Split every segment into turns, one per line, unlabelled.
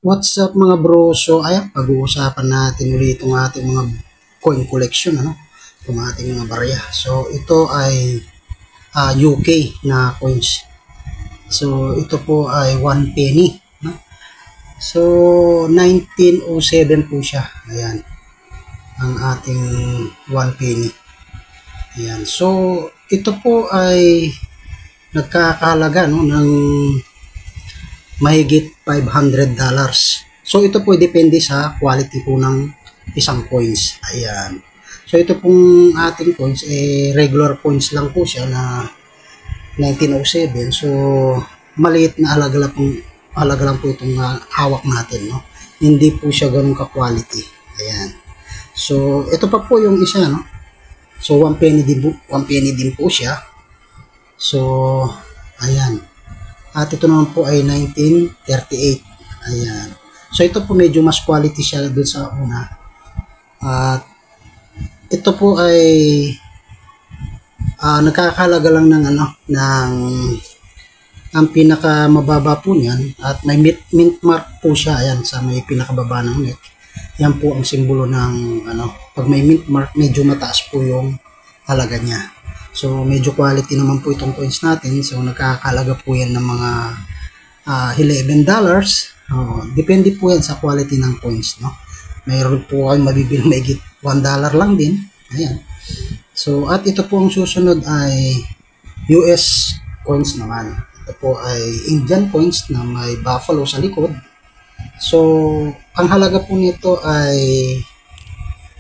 What's up mga bro? So ayan, pag-uusapan natin ulit itong ating mga coin collection, itong ating mga barya. So ito ay UK na coins. So ito po ay 1 penny. So 1907 po siya. Ayan, ang ating 1 penny. Ayan. So ito po ay nagkakahalaga ng mahigit $500. So ito po depende sa quality po ng isang coins. Ayan. So ito pong ating coins regular coins lang po siya na 1907. So maliit na halaga lang po itong hawak natin, no. Hindi po siya ganoon ka-quality. Ayan. So ito pa po yung isa, no. So 1 penny din po siya. So ayan. At ito naman po ay 1938. Ayan. So ito po medyo mas quality siya doon sa una. At ito po ay nagkakahalaga lang ng ang pinaka mababa po niyan at may mint mark po siya. Ayan, sa may pinakababa ng neck. Yan po ang simbolo ng pag may mint mark, medyo mataas po yung halaga niya. So, medyo quality naman po itong coins natin. So, nakakalaga po yan ng mga $11. Depende po yan sa quality ng coins, no? Mayroon po kayong mabibili mahigit $1 lang din. Ayan. So, at ito po ang susunod ay US coins naman. Ito po ay Indian coins na may buffalo sa likod. So, ang halaga po nito ay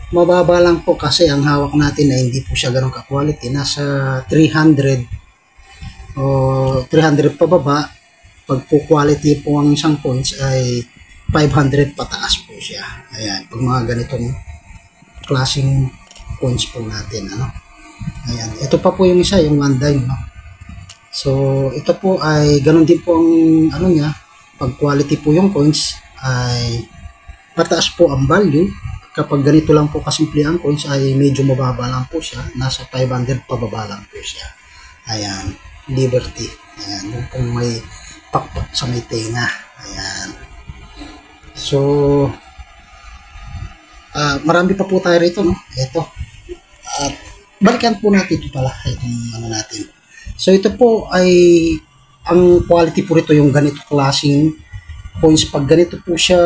mababa lang po kasi ang hawak natin ay hindi po siya ganun ka-quality. Nasa 300 o 300 pababa. Pag po quality po ang isang coins ay 500 pataas po siya. Ayan, pag mga ganitong klaseng coins po natin, Ayan, ito pa po yung isa, yung 1 dime, no? So, ito po ay ganun din po ang niya. Pag quality po yung coins ay pataas po ang value. Kapag ganito lang po kasimple ang coins ay medyo mababa lang po siya. Nasa 500 pababa lang po siya. Ayan. Liberty. Ayan. Yung pong may pakpak sa may tenga. Ayan. So, marami pa po tayo rito, no? Ito. At balikan po natin ito pala. Itong natin. So, ito po ay ang quality po rito yung ganito klaseng coins. Pag ganito po siya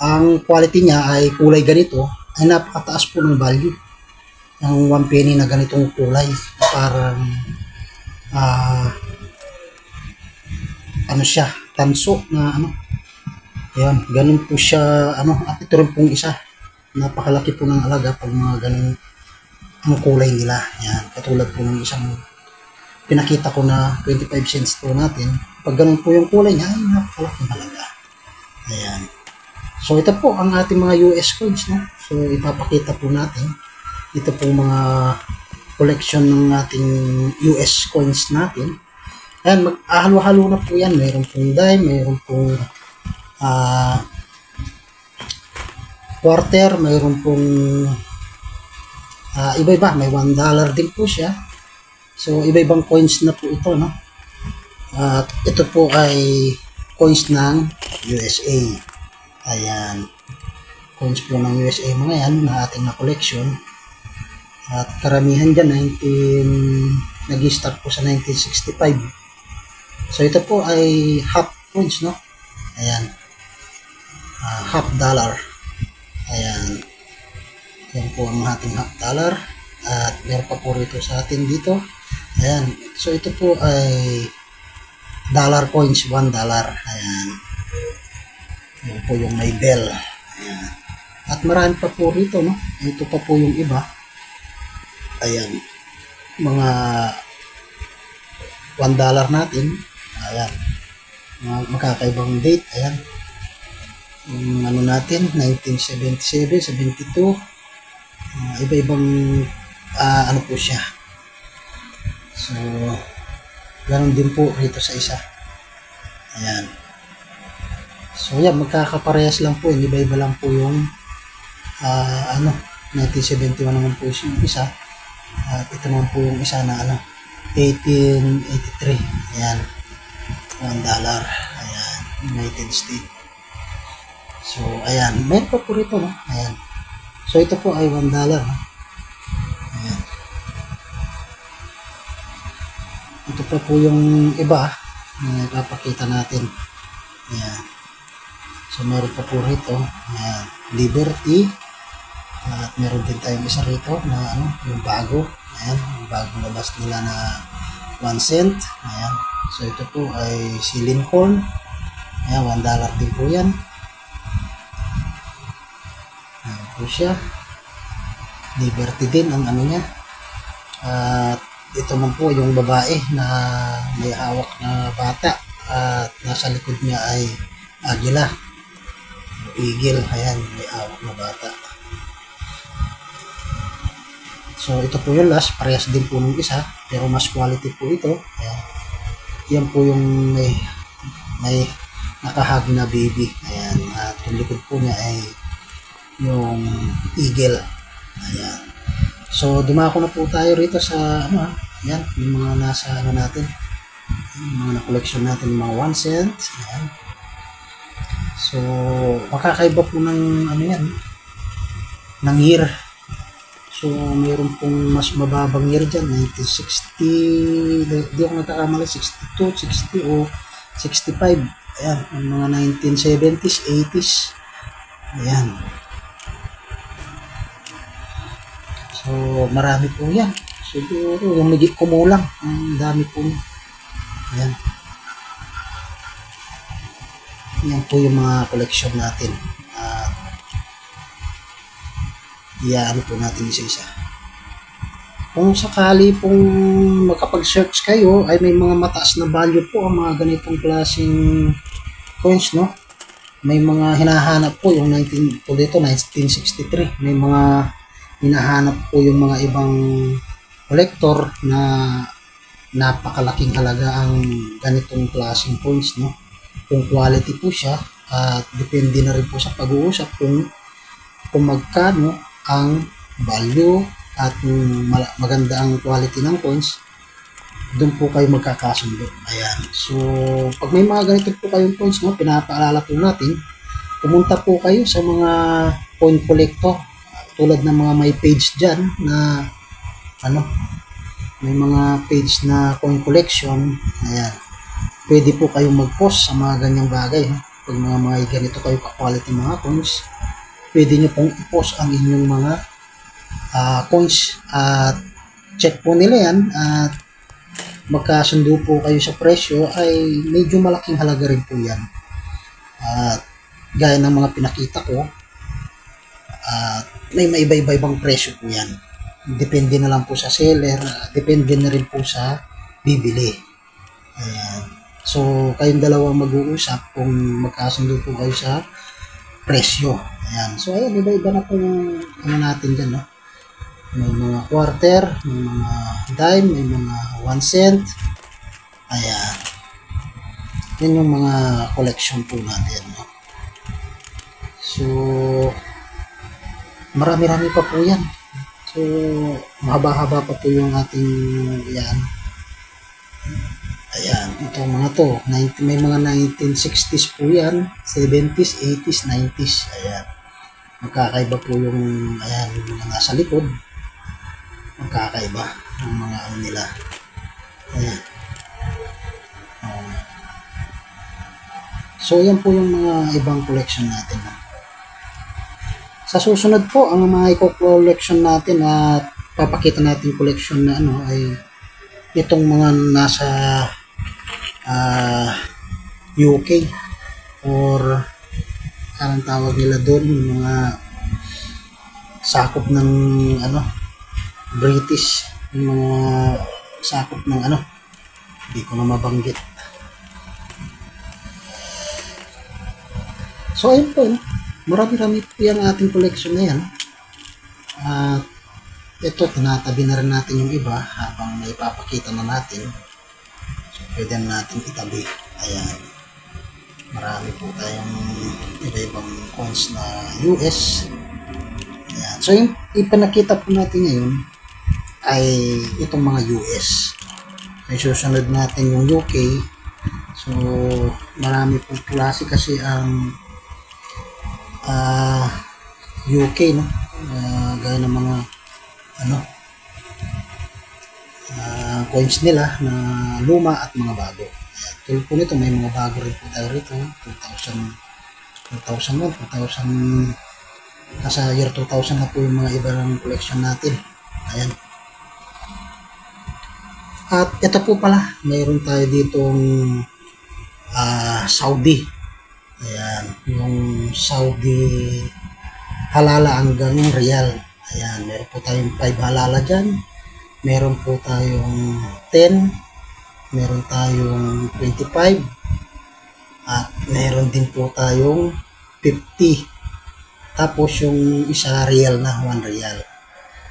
ang quality niya ay kulay ganito, ay napakataas po ng value. Ang 1 penny na ganitong kulay, parang siya, tanso na Ayan, ganun po siya, at ito rin pong isa. Napakalaki po ng alaga pag mga ganun ang kulay nila. Ayan, katulad po ng isang pinakita ko na 25 cents po natin. Pag ganun po yung kulay niya, ay napakalaki ng alaga. Ayan. So, ito po ang ating mga US coins, no? So, ipapakita po natin. Ito po mga collection ng ating US coins natin. Ayan, maghalo-halo na po yan. Mayroon pong dime, mayroon pong quarter, mayroon pong iba-iba. May $1 din po siya. So, iba-ibang coins na po ito, no? At ito po ay coins ng USA. Ayan, coins po ng USA mga yan na ating na collection. At karamihan dyan nag-start po sa 1965. So ito po ay half coins, no? Ayan, half dollar. Ayan, yan po ang ating half dollar. At meron pa po rito sa atin dito. Ayan, so ito po ay dollar coins, $1. Ayan, yun po yung may bell. Ayan. At marami pa po rito, no? Ito pa po yung iba. Ayan. Mga $1 natin. Ayan. Mga makakaibang date. Ayan. Yung natin, 1977, 72. Iba-ibang po siya. So, ganoon din po rito sa isa. Ayan. So yan, magkakaparehas lang po, iba-iba lang po yung 1971 naman po yung isa, at ito naman po yung isa na 1883. Ayan, $1. Ayan, United States. So, ayan. Meron pa po rito, no? Ayan. So, ito po ay $1, no? Ayan. Ito pa po yung iba na ipapakita natin. Ayan. So, meron pa po rito. Ayan. Liberty. At meron din tayong isa rito na yung bago. Ayan. Yung bagong labas nila na 1 cent. Ayan. So, ito po ay si Lincoln. Ayan. $1 din po yan. Ayan po siya. Liberty din ang niya. At ito man po yung babae na may hawak na bata. At nasa likod niya ay agila. Eagle. Ayan. May hawak na bata. So, ito po yung last. Parehas din po nung isa. Pero mas quality po ito. Ayan. Yan po yung may nakahag na baby. Ayan. At yung likod po niya ay yung eagle. Ayan. So, dumako na po tayo rito sa ayan. Yung mga nasa natin. Yung mga na-collection natin. Yung mga 1 cent. Ayan. So, makakaiba po ng yan. Ng year. So, mayroon pong mas mababang year dyan, 1960, di ako nagkakamali, 62, 60 o 65. Ayan, yung mga 1970s, 80s. Ayan. So, marami po yan. Siguro, yung medyo kumulang, ang dami po. Ayan. Yan po yung mga collection natin. Iyaano po natin isa-isa. Kung sakali pong makapag-search kayo, ay may mga mataas na value po ang mga ganitong klaseng coins, no? May mga hinahanap po yung 1963. May mga hinahanap po yung mga ibang collector na napakalaking halaga ang ganitong klaseng coins, no? Kung quality po siya, at depende na rin po sa pag-uusap kung magkano ang value at maganda ang quality ng coins, doon po kayo magkakasundo. Ayan. So, pag may mga ganito po kayong coins, no, pinapaalala po natin, pumunta po kayo sa mga coin collector, tulad ng mga may page dyan na may mga page na coin collection. Ayan. Pwede po kayong mag-post sa mga ganyang bagay. No? Pag mga ganito kayo ka-quality mga coins, pwede nyo pong i-post ang inyong mga coins at check po nila yan at magkasundo po kayo sa presyo, ay medyo malaking halaga rin po yan. At gaya ng mga pinakita ko, may iba-ibang presyo po yan. Depende na lang po sa seller, depende na rin po sa bibili. Ayan. So, kayong dalawa mag-uusap kung magkasundo po kayo sa presyo. Ayan. So, ayan, iba-iba na po yung natin dyan, no? May mga quarter, may mga dime, may mga 1 cent. Ayan. Yan yung mga collection po natin, no? So, marami-rami pa po yan. So, mahaba-haba pa po yung ating yan. Ayan, itong mga to. May mga 1960s po yan, 70s, 80s, 90s. Ayan. Magkakaiba po yung, ayan, yung mga nasa likod. Magkakaiba ang mga nila. Ayan. So, yan po yung mga ibang collection natin. Sa susunod po, ang mga i-collection natin at papakita natin collection na ay itong mga nasa UK or anong tawag nila doon, yung mga sakop ng British, yung mga sakop ng hindi ko na mabanggit. So ayun po, marami-rami po yung ating collection na yan. At ito, tinatabi na rin natin yung iba habang naipapakita na natin. So pwede na natin itabi. Ayan. Marami po tayong iba-ibang coins na US. Ayan. So yung ipinakita po natin ngayon ay itong mga US. Ay susunod natin yung UK. So marami pong klase kasi ang UK, no? Gaya ng mga ano coins nila na luma at mga bago. Tulad po nito, may mga bago rin po tayo rito, 2001, 2000, nasa year 2000 na po yung mga iba ng collection natin. Ayan. At ito po pala, mayroon tayo ditong Saudi. Ayan, yung Saudi halala hanggang real. Ayan, meron po tayong 5 halala dyan. Meron po tayong 10. Meron tayong 25. At meron din po tayong 50. Tapos yung isa real na 1 real.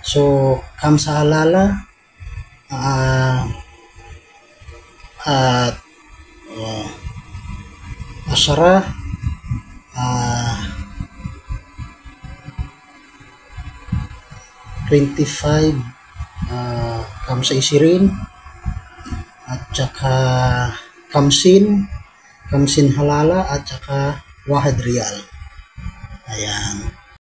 So, kamsa halala at asyara 25 kamsa isirin at saka kamsin halala at saka wahid real. Ayan.